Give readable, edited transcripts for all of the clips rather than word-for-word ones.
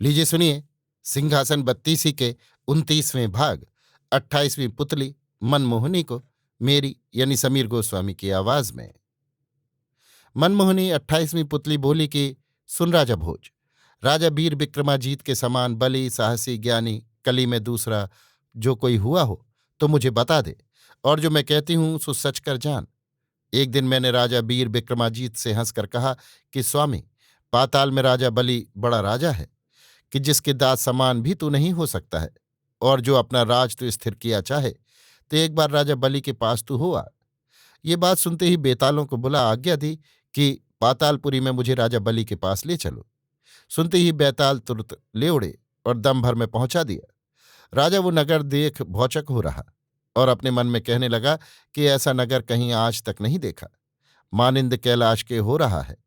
लीजिए सुनिए सिंहासन बत्तीसी के 29वें भाग 28वीं पुतली मनमोहनी को मेरी यानी समीर गोस्वामी की आवाज में। मनमोहनी 28वीं पुतली बोली कि सुन राजा भोज, राजा वीर विक्रमाजीत के समान बली साहसी ज्ञानी कली में दूसरा जो कोई हुआ हो तो मुझे बता दे, और जो मैं कहती हूं सो सच कर जान। एक दिन मैंने राजा वीर विक्रमाजीत से हंसकर कहा कि स्वामी, पाताल में राजा बलि बड़ा राजा है कि जिसके दास समान भी तू नहीं हो सकता है, और जो अपना राज तू स्थिर किया चाहे तो एक बार राजा बलि के पास तू हो आ। ये बात सुनते ही बेतालों को बुला आज्ञा दी कि पातालपुरी में मुझे राजा बलि के पास ले चलो। सुनते ही बेताल तुरंत ले उड़े और दम भर में पहुंचा दिया। राजा वो नगर देख भौचक हो रहा और अपने मन में कहने लगा कि ऐसा नगर कहीं आज तक नहीं देखा। मानिंद कैलाश के हो रहा है।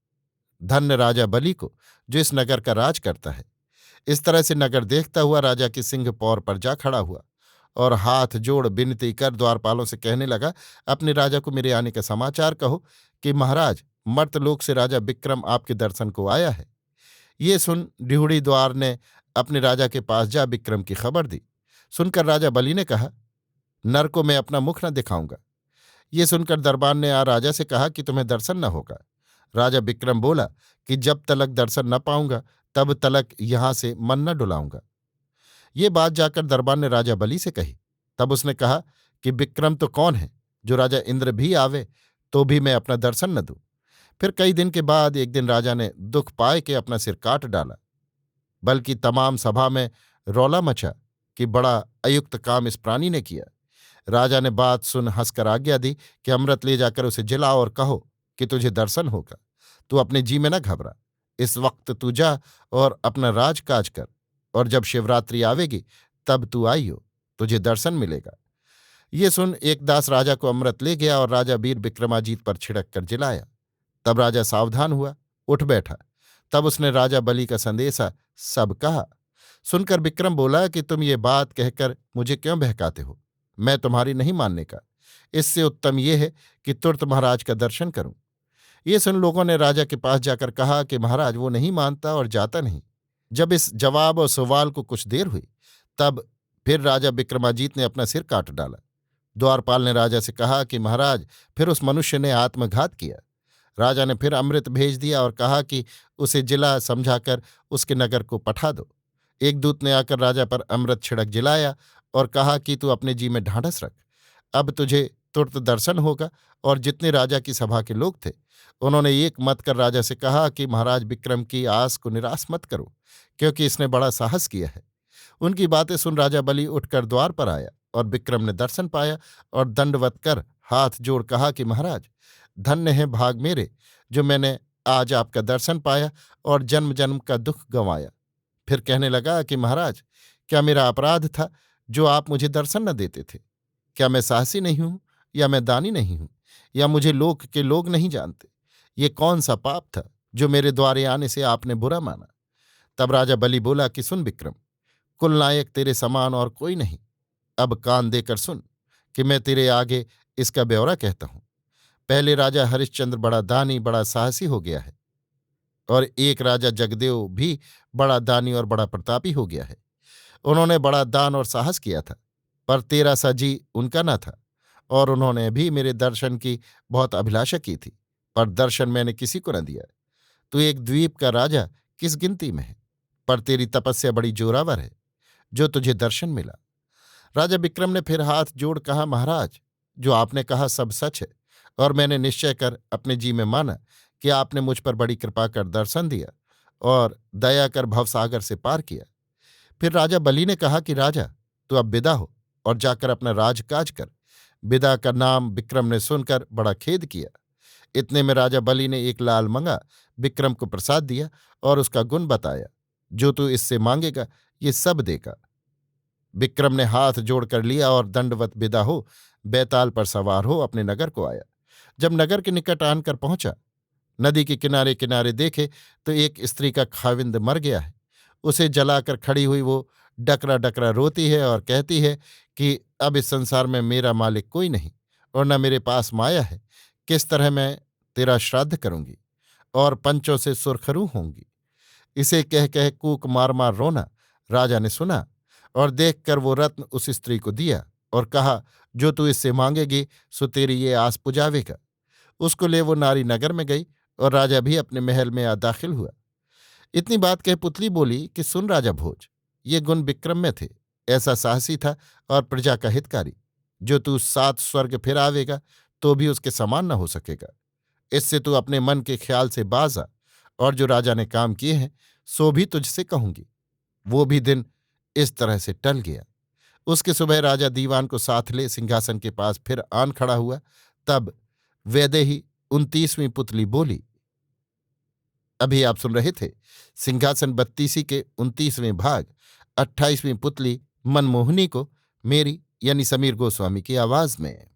धन्य राजा बलि को जो इस नगर का राज करता है। इस तरह से नगर देखता हुआ राजा की सिंह पौर पर जा खड़ा हुआ और हाथ जोड़ विनती कर द्वारपालों से कहने लगा, अपने राजा को मेरे आने का समाचार कहो कि महाराज, मर्तलोक से राजा विक्रम आपके दर्शन को आया है। ये सुन डिहुड़ी द्वार ने अपने राजा के पास जा विक्रम की खबर दी। सुनकर राजा बलि ने कहा, नर को मैं अपना मुख न दिखाऊंगा। ये सुनकर दरबार ने आ राजा से कहा कि तुम्हें दर्शन न होगा। राजा विक्रम बोला कि जब तलक दर्शन न पाऊंगा तब तलक यहां से मन न डुलाऊंगा। ये बात जाकर दरबार ने राजा बलि से कही। तब उसने कहा कि विक्रम तो कौन है जो राजा इंद्र भी आवे तो भी मैं अपना दर्शन न दूं। फिर कई दिन के बाद एक दिन राजा ने दुख पाए के अपना सिर काट डाला। बल्कि तमाम सभा में रौला मचा कि बड़ा अयुक्त काम इस प्राणी ने किया। राजा ने बात सुन हंसकर आज्ञा दी कि अमृत ले जाकर उसे जिलाओ और कहो कि तुझे दर्शन होगा। तू अपने जी में न घबरा। इस वक्त तू जा और अपना राजकाज कर, और जब शिवरात्रि आवेगी तब तू आइयो, तुझे दर्शन मिलेगा। ये सुन एक दास राजा को अमृत ले गया और राजा वीर विक्रमाजीत पर छिड़क कर जिलाया। तब राजा सावधान हुआ, उठ बैठा। तब उसने राजा बलि का संदेशा सब कहा। सुनकर विक्रम बोला कि तुम ये बात कहकर मुझे क्यों बहकाते हो? मैं तुम्हारी नहीं मानने का। इससे उत्तम ये है कि तुरंत महाराज का दर्शन करूं। ये सुन लोगों ने राजा के पास जाकर कहा कि महाराज वो नहीं मानता और जाता नहीं। जब इस जवाब और सवाल को कुछ देर हुई तब फिर राजा विक्रमाजीत ने अपना सिर काट डाला। द्वारपाल ने राजा से कहा कि महाराज, फिर उस मनुष्य ने आत्मघात किया। राजा ने फिर अमृत भेज दिया और कहा कि उसे जिला समझाकर उसके नगर को पठा दो। एक दूत ने आकर राजा पर अमृत छिड़क जिलाया और कहा कि तू अपने जी में ढाढ़स रख, अब तुझे तुरंत दर्शन होगा। और जितने राजा की सभा के लोग थे उन्होंने एक मत कर राजा से कहा कि महाराज विक्रम की आस को निराश मत करो, क्योंकि इसने बड़ा साहस किया है। उनकी बातें सुन राजा बलि उठकर द्वार पर आया और विक्रम ने दर्शन पाया और दंडवत कर हाथ जोड़ कहा कि महाराज, धन्य है भाग मेरे जो मैंने आज आपका दर्शन पाया और जन्म जन्म का दुख गंवाया। फिर कहने लगा कि महाराज, क्या मेरा अपराध था जो आप मुझे दर्शन न देते थे? क्या मैं साहसी नहीं हूं, या मैं दानी नहीं हूं, या मुझे लोक के लोग नहीं जानते? ये कौन सा पाप था जो मेरे द्वारे आने से आपने बुरा माना? तब राजा बलि बोला कि सुन विक्रम, कुलनायक तेरे समान और कोई नहीं। अब कान देकर सुन कि मैं तेरे आगे इसका ब्यौरा कहता हूं। पहले राजा हरिश्चंद्र बड़ा दानी बड़ा साहसी हो गया है, और एक राजा जगदेव भी बड़ा दानी और बड़ा प्रतापी हो गया है। उन्होंने बड़ा दान और साहस किया था, पर तेरा सा जी उनका न था, और उन्होंने भी मेरे दर्शन की बहुत अभिलाषा की थी, पर दर्शन मैंने किसी को न दिया। तू एक द्वीप का राजा किस गिनती में है, पर तेरी तपस्या बड़ी जोरावर है जो तुझे दर्शन मिला। राजा विक्रम ने फिर हाथ जोड़ कहा, महाराज, जो आपने कहा सब सच है, और मैंने निश्चय कर अपने जी में माना कि आपने मुझ पर बड़ी कृपा कर दर्शन दिया और दया कर भवसागर से पार किया। फिर राजा बलि ने कहा कि राजा, तू अब विदा हो और जाकर अपना राजकाज कर। विदा का नाम विक्रम ने सुनकर बड़ा खेद किया। इतने में राजा बलि ने एक लाल मंगा विक्रम को प्रसाद दिया और उसका गुण बताया, जो तू इससे मांगेगा ये सब देगा। विक्रम ने हाथ जोड़कर लिया और दंडवत विदा हो बैताल पर सवार हो अपने नगर को आया। जब नगर के निकट आनकर पहुंचा, नदी के किनारे किनारे देखे तो एक स्त्री का खाविंद मर गया है। उसे जलाकर खड़ी हुई वो डकरा डकरा रोती है और कहती है कि अब इस संसार में मेरा मालिक कोई नहीं और न मेरे पास माया है। किस तरह मैं तेरा श्राद्ध करूंगी और पंचों से सुरखरू होंगी। इसे कह कह कूक मार मार रोना राजा ने सुना, और देखकर वो रत्न उस स्त्री को दिया और कहा, जो तू इससे मांगेगी सो तेरी ये आस पुजावेगा। उसको ले वो नारी नगर में गई और राजा भी अपने महल में आ दाखिल हुआ। इतनी बात कह पुतली बोली कि सुन राजा भोज, ये गुण विक्रम में थे, ऐसा साहसी था और प्रजा का हितकारी, जो तू 7 स्वर्ग फिर आवेगा तो भी उसके समान न हो सकेगा। इससे तू अपने मन के ख्याल से बाज आ, और जो राजा ने काम किए हैं सो भी तुझसे कहूंगी। वो भी दिन इस तरह से टल गया। उसके सुबह राजा दीवान को साथ ले सिंहासन के पास फिर आन खड़ा हुआ। तब वैदेही 29वीं पुतली बोली। अभी आप सुन रहे थे सिंहासन बत्तीसी के 29वें भाग 28वीं पुतली मनमोहिनी को, मेरी यानी समीर गोस्वामी की आवाज में।